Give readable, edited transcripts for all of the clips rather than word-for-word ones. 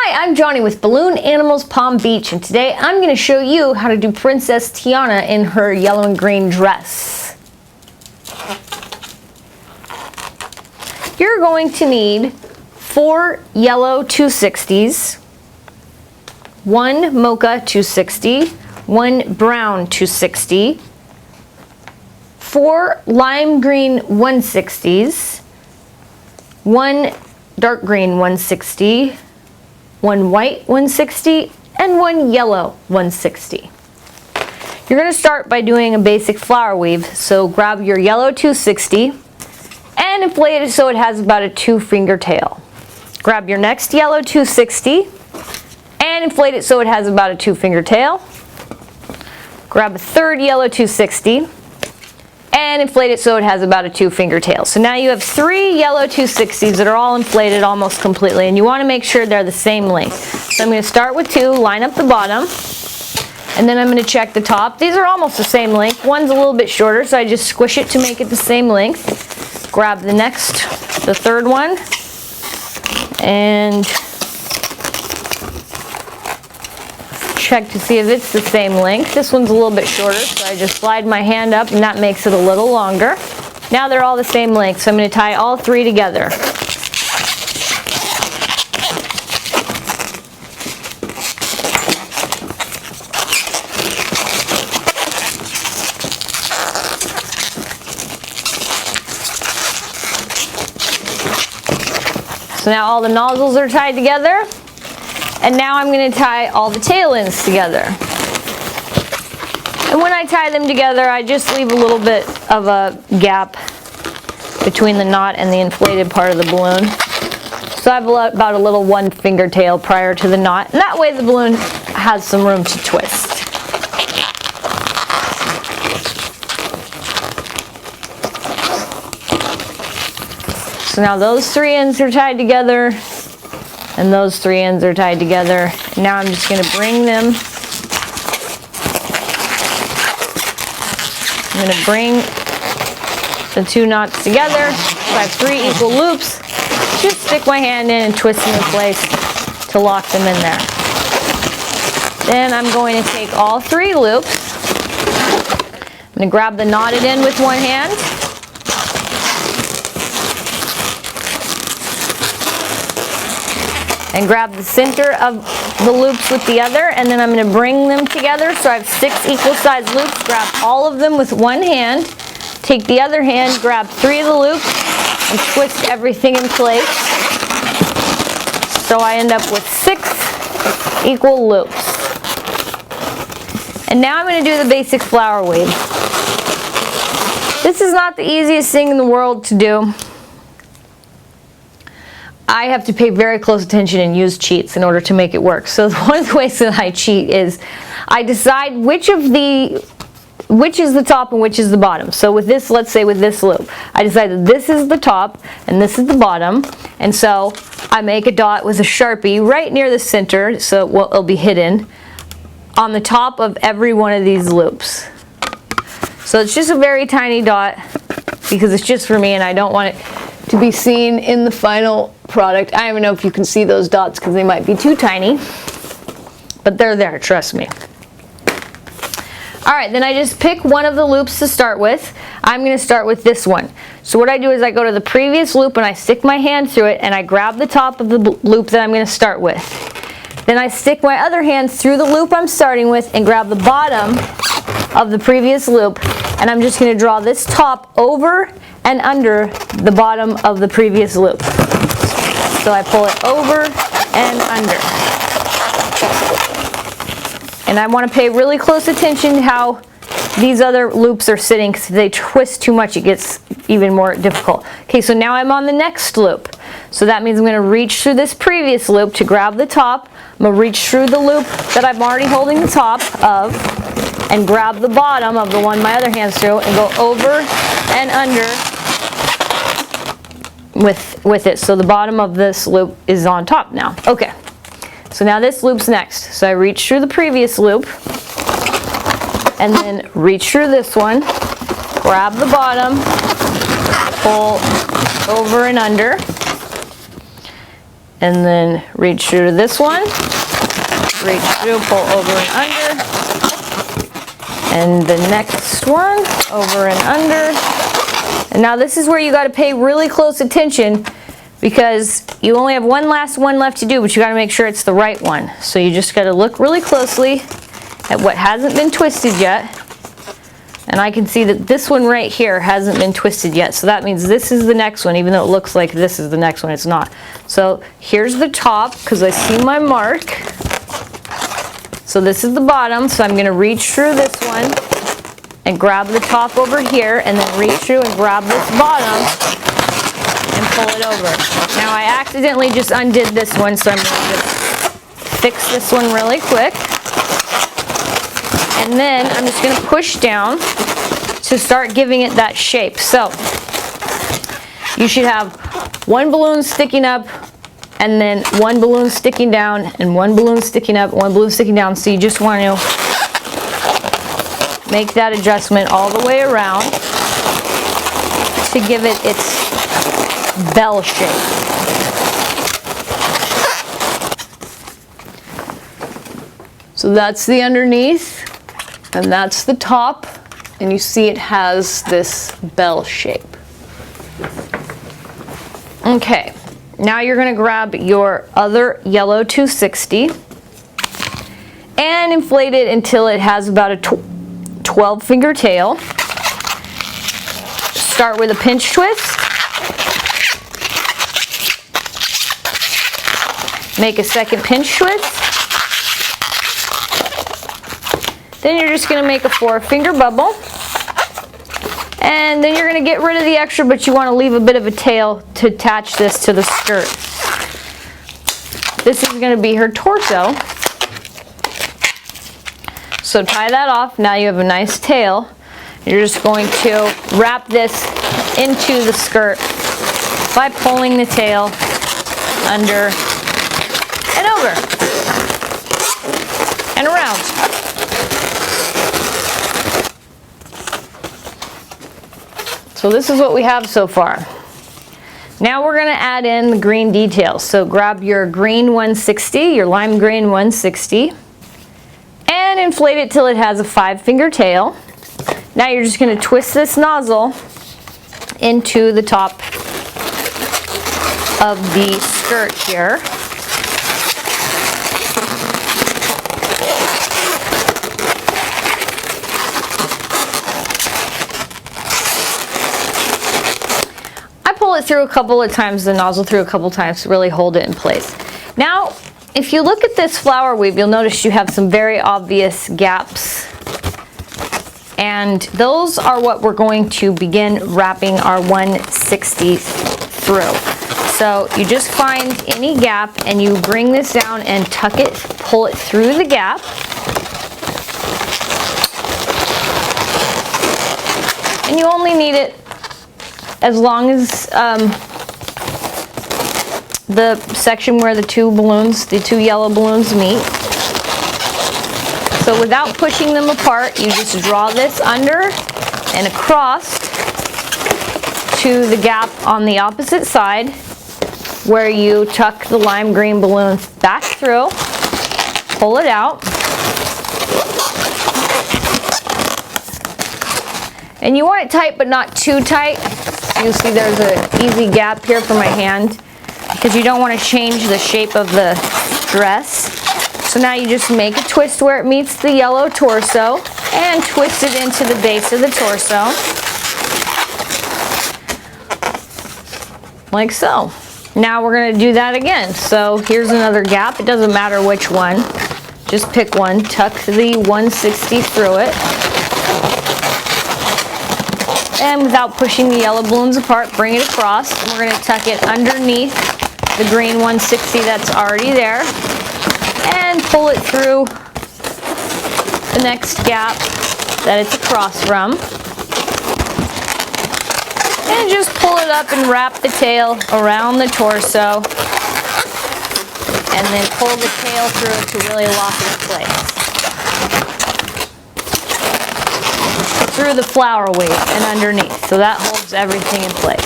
Hi, I'm Johnny with Balloon Animals Palm Beach, and today I'm going to show you how to do Princess Tiana in her yellow and green dress. You're going to need 4 yellow 260s, 1 mocha 260, 1 brown 260, 4 lime green 160s, 1 dark green 160, 1 white 160, and 1 yellow 160. You're going to start by doing a basic flower weave. So grab your yellow 260 and inflate it so it has about a 2-finger tail. Grab your next yellow 260 and inflate it so it has about a 2-finger tail. Grab a third yellow 260 and inflate it so it has about a 2-finger tail. So now you have 3 yellow 260s that are all inflated almost completely, and you want to make sure they're the same length. So I'm going to start with 2, line up the bottom, and then I'm going to check the top. These are almost the same length. One's a little bit shorter, so I just squish it to make it the same length. Grab the third one, and check to see if it's the same length. This one's a little bit shorter, so I just slide my hand up and that makes it a little longer. Now they're all the same length, so I'm going to tie all 3 together. So now all the nozzles are tied together. And now I'm going to tie all the tail ends together. And when I tie them together, I just leave a little bit of a gap between the knot and the inflated part of the balloon. So I have about a little 1-finger tail prior to the knot. And that way the balloon has some room to twist. So now those 3 ends are tied together. And those 3 ends are tied together. Now I'm just going to bring them. I'm going to bring the 2 knots together. So I have 3 equal loops. Just stick my hand in and twist them in place to lock them in there. Then I'm going to take all 3 loops. I'm going to grab the knotted end with one hand. And grab the center of the loops with the other, and then I'm going to bring them together. So I have 6 equal sized loops. Grab all of them with one hand. Take the other hand, grab 3 of the loops, and twist everything in place. So I end up with 6 equal loops. And now I'm going to do the basic flower weave. This is not the easiest thing in the world to do. I have to pay very close attention and use cheats in order to make it work. So one of the ways that I cheat is I decide which is the top and which is the bottom. So with this, let's say with this loop, I decide that this is the top and this is the bottom. And so I make a dot with a Sharpie right near the center, so it'll be hidden on the top of every one of these loops. So it's just a very tiny dot because it's just for me and I don't want it to be seen in the final product. I don't even know if you can see those dots because they might be too tiny, but they're there, trust me. Alright, then I just pick one of the loops to start with. I'm going to start with this one. So what I do is I go to the previous loop and I stick my hand through it and I grab the top of the loop that I'm going to start with. Then I stick my other hand through the loop I'm starting with and grab the bottom of the previous loop, and I'm just going to draw this top over and under the bottom of the previous loop. So I pull it over and under. And I want to pay really close attention to how these other loops are sitting, because if they twist too much it gets even more difficult. Okay, so now I'm on the next loop. So that means I'm going to reach through this previous loop to grab the top. I'm going to reach through the loop that I'm already holding the top of and grab the bottom of the one my other hand's through and go over and under with it. So the bottom of this loop is on top now. Okay, so now this loop's next. So I reach through the previous loop and then reach through this one, grab the bottom, pull over and under, and then reach through to this one, reach through, pull over and under, and the next one, over and under. And now this is where you got to pay really close attention because you only have one last one left to do, but you got to make sure it's the right one. So you just got to look really closely at what hasn't been twisted yet. And I can see that this one right here hasn't been twisted yet. So that means this is the next one, even though it looks like this is the next one, it's not. So here's the top, because I see my mark. So this is the bottom, so I'm going to reach through this one and grab the top over here, and then reach through and grab this bottom and pull it over. Now I accidentally just undid this one, so I'm going to just fix this one really quick. And then I'm just going to push down to start giving it that shape. So you should have one balloon sticking up, and then one balloon sticking down, and one balloon sticking up, one balloon sticking down. So you just want to make that adjustment all the way around to give it its bell shape. So that's the underneath. And that's the top, and you see it has this bell shape. Okay, now you're going to grab your other yellow 260 and inflate it until it has about a 12-finger tail. Start with a pinch twist. Make a second pinch twist. Then you're just going to make a 4-finger bubble. And then you're going to get rid of the extra, but you want to leave a bit of a tail to attach this to the skirt. This is going to be her torso. So tie that off. Now you have a nice tail. You're just going to wrap this into the skirt by pulling the tail under and over and around. So this is what we have so far. Now we're going to add in the green details. So grab your green 160, your lime green 160, and inflate it till it has a 5-finger tail. Now you're just going to twist this nozzle into the top of the skirt here. Pull it through a couple of times, the nozzle through a couple of times to really hold it in place. Now, if you look at this flower weave, you'll notice you have some very obvious gaps. And those are what we're going to begin wrapping our 160 through. So you just find any gap and you bring this down and tuck it, pull it through the gap. And you only need it as long as the section where the two yellow balloons meet. So without pushing them apart, you just draw this under and across to the gap on the opposite side where you tuck the lime green balloon back through, pull it out. And you want it tight but not too tight. You'll see there's an easy gap here for my hand because you don't want to change the shape of the dress. So now you just make a twist where it meets the yellow torso and twist it into the base of the torso. Like so. Now we're going to do that again. So here's another gap. It doesn't matter which one. Just pick one. Tuck the 160 through it. And without pushing the yellow balloons apart, bring it across. And we're going to tuck it underneath the green 160 that's already there. And pull it through the next gap that it's across from. And just pull it up and wrap the tail around the torso. And then pull the tail through it to really lock it in place. Through the flower weave and underneath. So that holds everything in place.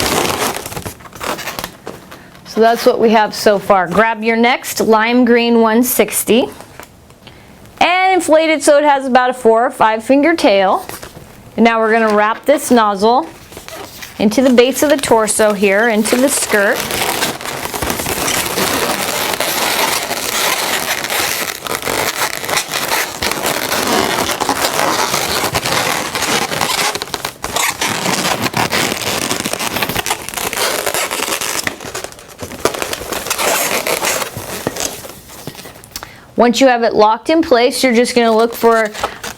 So So that's what we have so far. Grab your next lime green 160 and inflate it so it has about a 4 or 5 finger tail. And now we're going to wrap this nozzle into the base of the torso here, into the skirt. Once you have it locked in place, you're just going to look for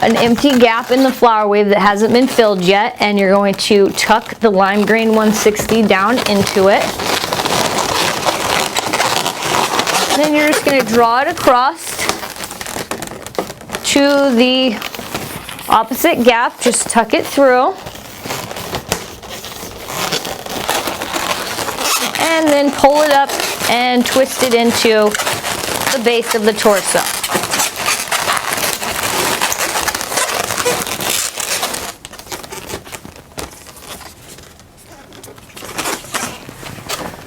an empty gap in the flower weave that hasn't been filled yet, and you're going to tuck the lime green 160 down into it. Then you're just going to draw it across to the opposite gap. Just tuck it through. And then pull it up and twist it into the base of the torso.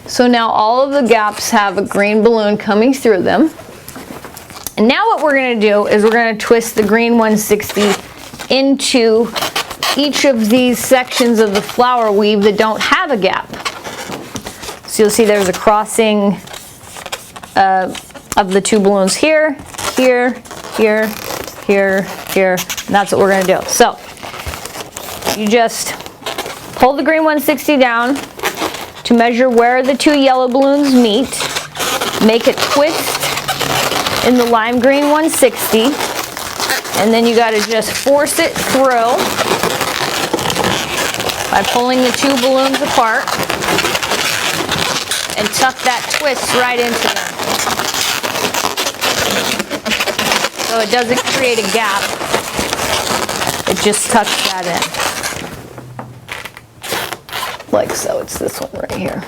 So now all of the gaps have a green balloon coming through them. And now what we're going to do is we're going to twist the green 160 into each of these sections of the flower weave that don't have a gap. So you'll see there's a crossing of the two balloons here, here, here, here, here, and that's what we're going to do. So you just pull the green 160 down to measure where the two yellow balloons meet, make a twist in the lime green 160, and then you got to just force it through by pulling the two balloons apart and tuck that twist right into them. So it doesn't create a gap, it just tucks that in. Like so, it's this one right here.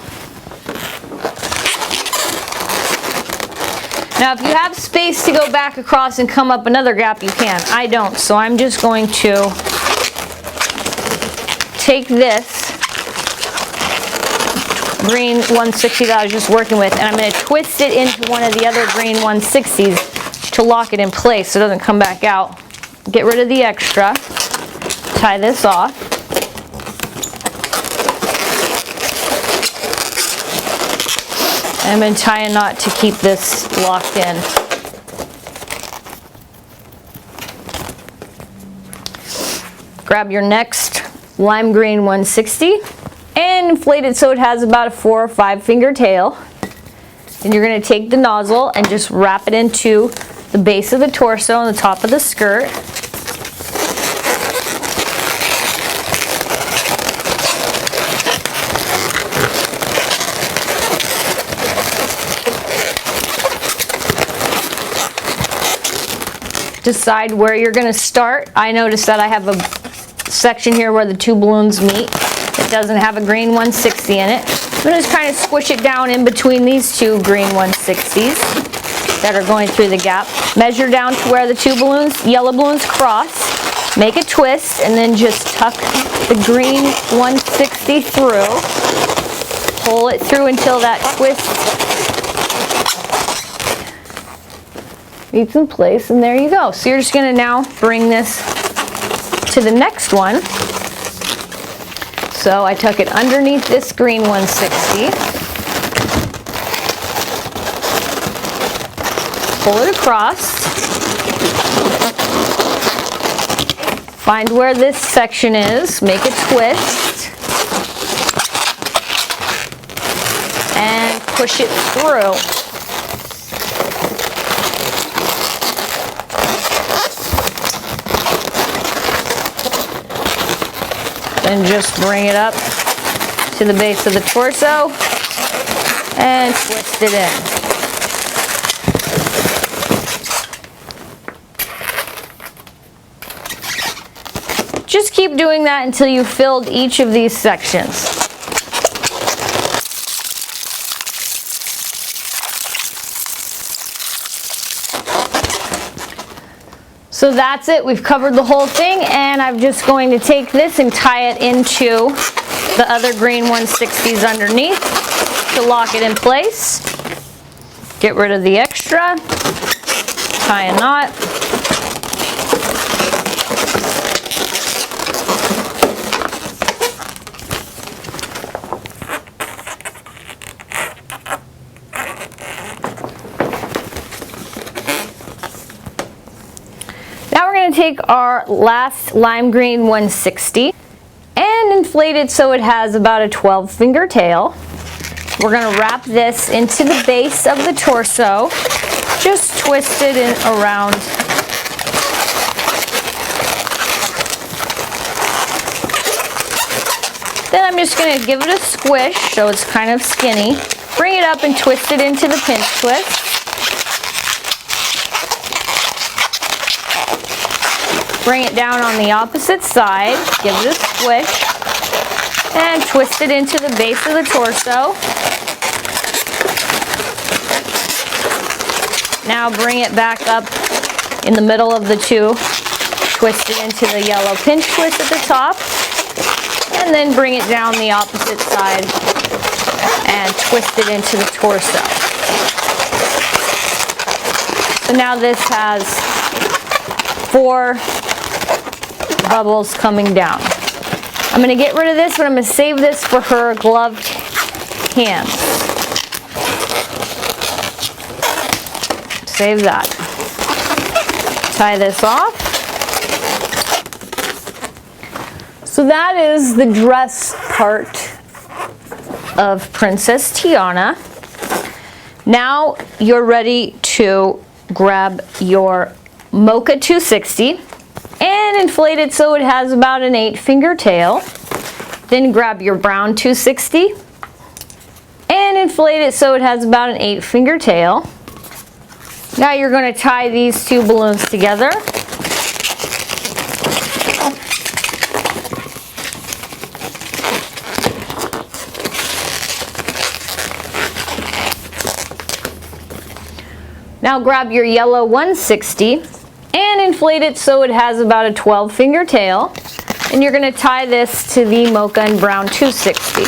Now if you have space to go back across and come up another gap, you can. I don't, so I'm just going to take this green 160 that I was just working with, and I'm going to twist it into one of the other green 160s to lock it in place so it doesn't come back out. Get rid of the extra. Tie this off. I'm going to tie a knot to keep this locked in. Grab your next lime green 160 and inflate it so it has about a 4 or 5 finger tail. And you're going to take the nozzle and just wrap it into the base of the torso and the top of the skirt. Decide where you're going to start. I noticed that I have a section here where the two balloons meet. It doesn't have a green 160 in it. I'm going to just kind of squish it down in between these two green 160s that are going through the gap. Measure down to where the two balloons, yellow balloons cross. Make a twist and then just tuck the green 160 through. Pull it through until that twist meets in place, and there you go. So you're just going to now bring this to the next one. So I tuck it underneath this green 160. Pull it across. Find where this section is. Make a twist. And push it through. Then just bring it up to the base of the torso and twist it in. Just keep doing that until you've filled each of these sections. So that's it. We've covered the whole thing, and I'm just going to take this and tie it into the other green 160s underneath. to lock it in place. Get rid of the extra, tie a knot. Now we're going to take our last lime green 160 and inflate it so it has about a 12-finger tail. We're going to wrap this into the base of the torso, just twist it in around. Then I'm just going to give it a squish so it's kind of skinny. Bring it up and twist it into the pinch twist. Bring it down on the opposite side, give it a squish, and twist it into the base of the torso. Now bring it back up in the middle of the two, twist it into the yellow pinch twist at the top, and then bring it down the opposite side and twist it into the torso. So now this has 4 bubbles coming down. I'm going to get rid of this, but I'm going to save this for her gloved hands. Save that. Tie this off. So that is the dress part of Princess Tiana. Now you're ready to grab your mocha 260 and inflate it so it has about an 8-finger tail. Then grab your brown 260 and inflate it so it has about an 8-finger tail. Now you're going to tie these 2 balloons together. Now grab your yellow 160 and inflate it so it has about a 12-finger tail. And you're going to tie this to the mocha and brown 260.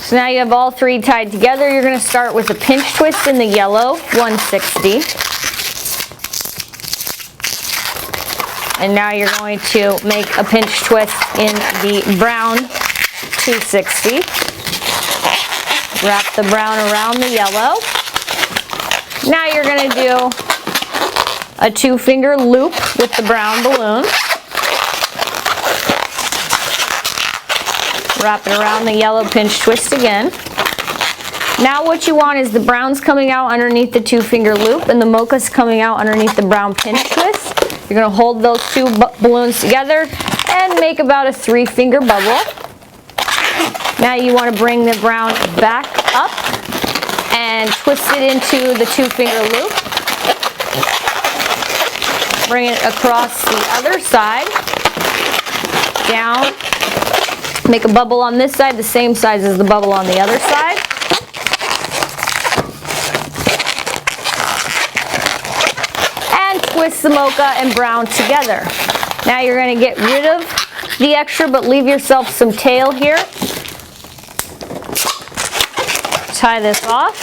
So now you have all 3 tied together. You're going to start with a pinch twist in the yellow 160. And now you're going to make a pinch twist in the brown 260. Wrap the brown around the yellow. Now you're going to do a 2-finger loop with the brown balloon. Wrap it around the yellow pinch twist again. Now what you want is the brown's coming out underneath the 2-finger loop and the mocha's coming out underneath the brown pinch twist. You're going to hold those 2 balloons together and make about a 3-finger bubble. Now you want to bring the brown back up and twist it into the 2-finger loop. Bring it across the other side, down. Make a bubble on this side, the same size as the bubble on the other side. And twist the mocha and brown together. Now you're going to get rid of the extra, but leave yourself some tail here. Tie this off.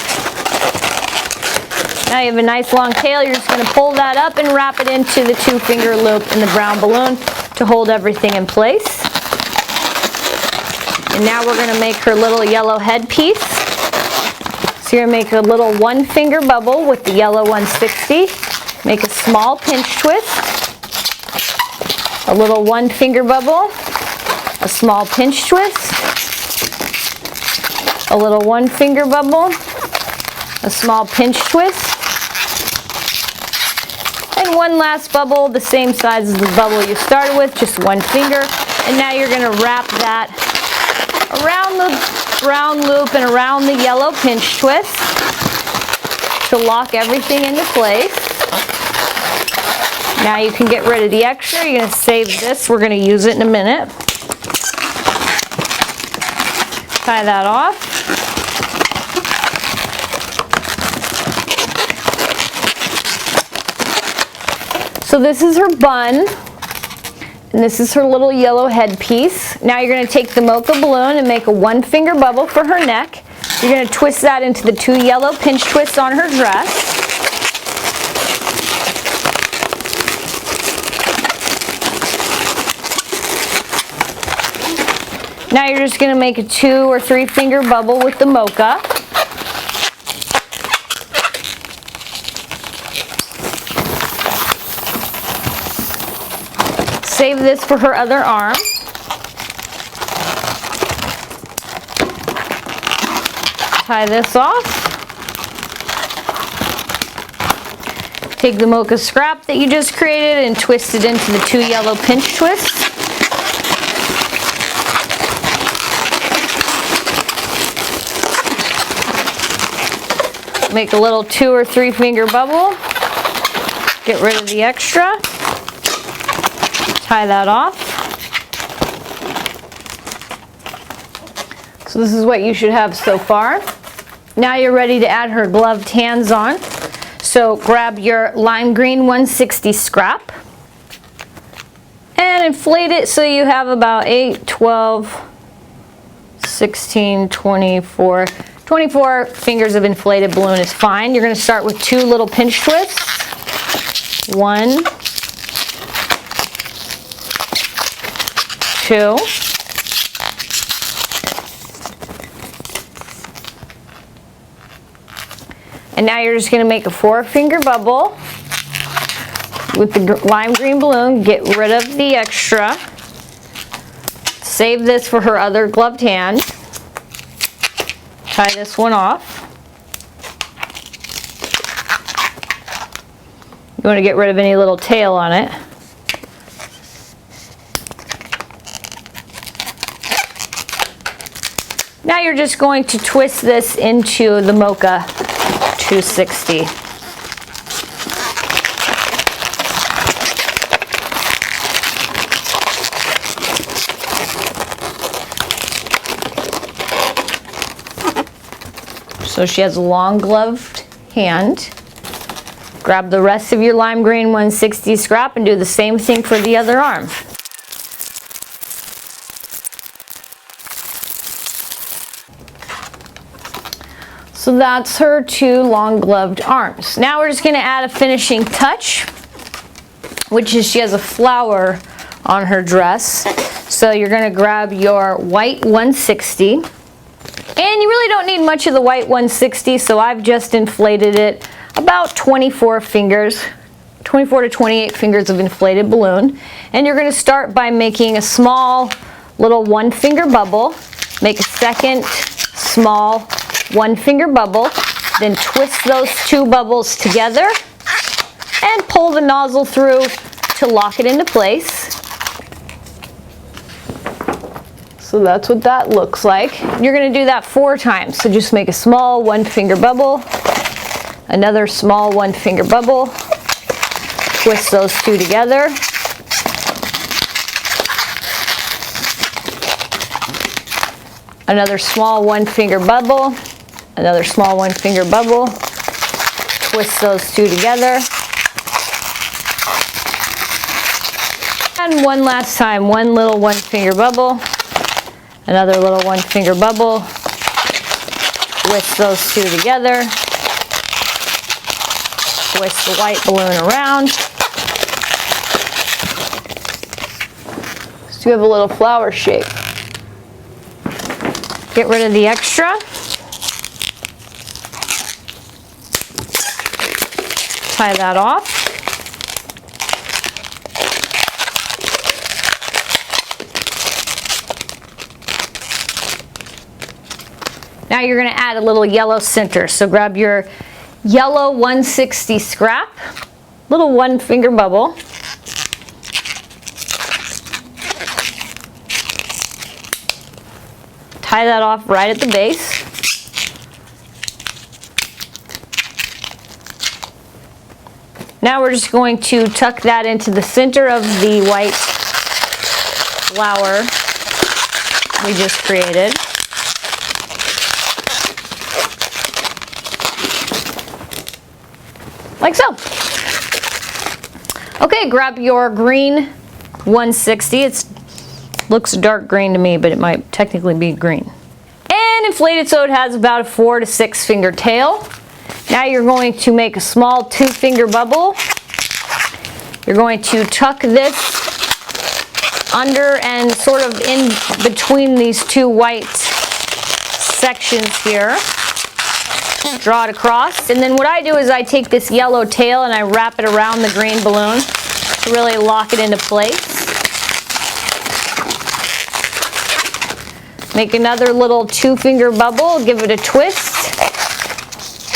Now you have a nice long tail. You're just going to pull that up and wrap it into the 2-finger loop in the brown balloon to hold everything in place. And now we're going to make her little yellow headpiece. So you're going to make a little 1-finger bubble with the yellow 160. Make a small pinch twist. A little 1-finger bubble. A small pinch twist. A little 1-finger bubble. A small pinch twist. And one last bubble, the same size as the bubble you started with, just 1 finger. And now you're going to wrap that around the brown loop and around the yellow pinch twist to lock everything into place. Now you can get rid of the extra. You're going to save this. We're going to use it in a minute. Tie that off. So this is her bun. And this is her little yellow headpiece. Now you're going to take the mocha balloon and make a 1-finger bubble for her neck. You're going to twist that into the 2 yellow pinch twists on her dress. Now you're just going to make a 2 or 3-finger bubble with the mocha. Save this for her other arm. Tie this off. Take the mocha scrap that you just created and twist it into the 2 yellow pinch twists. Make a little 2 or 3-finger bubble. Get rid of the extra. Tie that off. So this is what you should have so far. Now you're ready to add her gloved hands on. So grab your lime green 160 scrap and inflate it so you have about 8, 12, 16, 24 fingers of inflated balloon is fine. You're going to start with 2 little pinch twists. 1, 2. And now you're just going to make a 4-finger bubble with the lime green balloon. Get rid of the extra. Save this for her other gloved hand. Tie this one off. You want to get rid of any little tail on it. Now you're just going to twist this into the mocha 260. So she has a long gloved hand. Grab the rest of your lime green 160 scrap and do the same thing for the other arm. So that's her 2 long gloved arms. Now we're just going to add a finishing touch, which is she has a flower on her dress. So you're going to grab your white 160. And you really don't need much of the white 160, so I've just inflated it about 24 fingers, 24 to 28 fingers of inflated balloon. And you're going to start by making a small little 1-finger bubble. Make a second small 1-finger bubble, then twist those 2 bubbles together and pull the nozzle through to lock it into place. So that's what that looks like. You're going to do that 4 times. So just make a small 1-finger bubble, another small 1-finger bubble, twist those 2 together, another small 1-finger bubble, another small 1-finger bubble, twist those 2 together, and one last time, 1 little 1-finger bubble, another little 1-finger bubble, twist those 2 together, twist the white balloon around. So you have a little flower shape. Get rid of the extra. Tie that off. Now you're going to add a little yellow center. So grab your yellow 160 scrap, little 1-finger bubble. Tie that off right at the base. Now we're just going to tuck that into the center of the white flower we just created. Like so. Okay, grab your green 160. It looks dark green to me, but it might technically be green. And inflated so it has about a 4 to 6 finger tail. Now you're going to make a small 2-finger bubble. You're going to tuck this under and sort of in between these two white sections here. Draw it across, and then what I do is I take this yellow tail and I wrap it around the green balloon to really lock it into place. Make another little 2-finger bubble, give it a twist.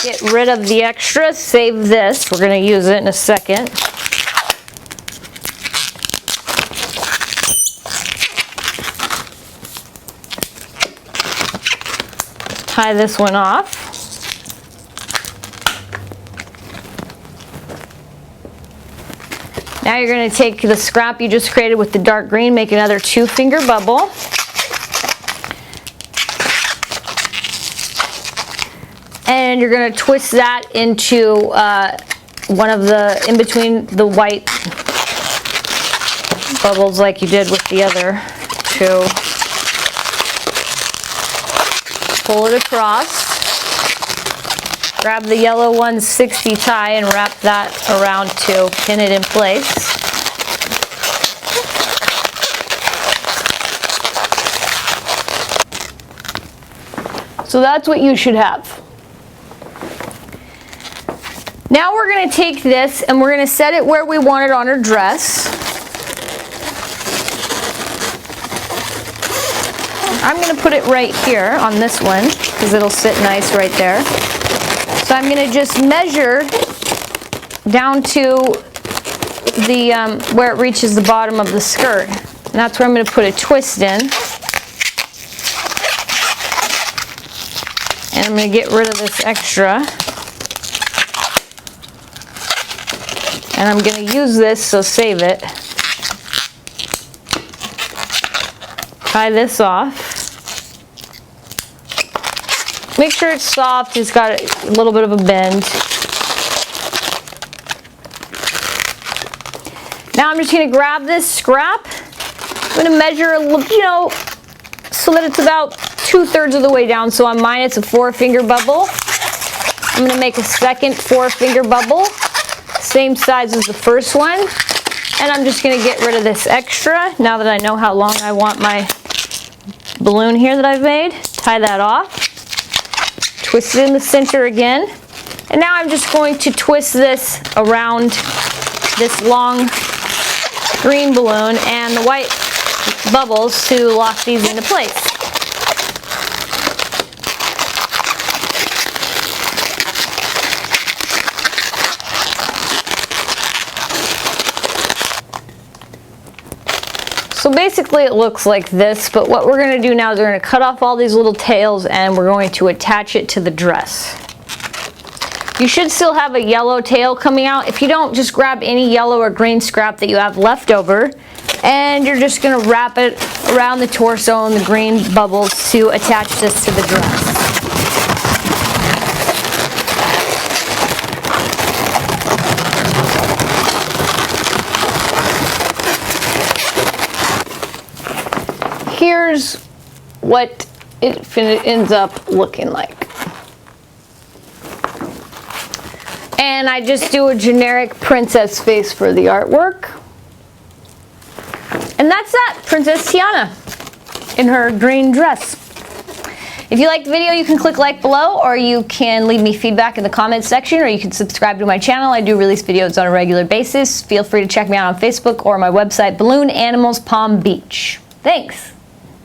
Get rid of the extra, save this. We're going to use it in a second. Tie this one off. Now you're going to take the scrap you just created with the dark green, make another 2-finger bubble. And you're going to twist that into one of the, in between the white bubbles like you did with the other two. Pull it across. Grab the yellow 160 tie and wrap that around to pin it in place. So that's what you should have. Now we're going to take this and we're going to set it where we want it on our dress. I'm going to put it right here on this one because it'll sit nice right there. So I'm going to just measure down to the where it reaches the bottom of the skirt. And that's where I'm going to put a twist in. And I'm going to get rid of this extra. And I'm going to use this, so save it. Tie this off. Make sure it's soft, it's got a little bit of a bend. Now I'm just going to grab this scrap. I'm going to measure, so that it's about 2/3 of the way down. So on mine it's a 4-finger bubble. I'm going to make a second 4-finger bubble, same size as the first one. And I'm just going to get rid of this extra now that I know how long I want my balloon here that I've made. Tie that off. Twist it in the center again. And now I'm just going to twist this around this long green balloon and the white bubbles to lock these into place. So basically it looks like this, but what we're going to do now is we're going to cut off all these little tails and we're going to attach it to the dress. You should still have a yellow tail coming out. If you don't, just grab any yellow or green scrap that you have left over and you're just going to wrap it around the torso and the green bubbles to attach this to the dress. Here's what it ends up looking like. And I just do a generic princess face for the artwork. And that's that, Princess Tiana in her green dress. If you liked the video, you can click like below, or you can leave me feedback in the comments section, or you can subscribe to my channel. I do release videos on a regular basis. Feel free to check me out on Facebook or my website, Balloon Animals Palm Beach. Thanks.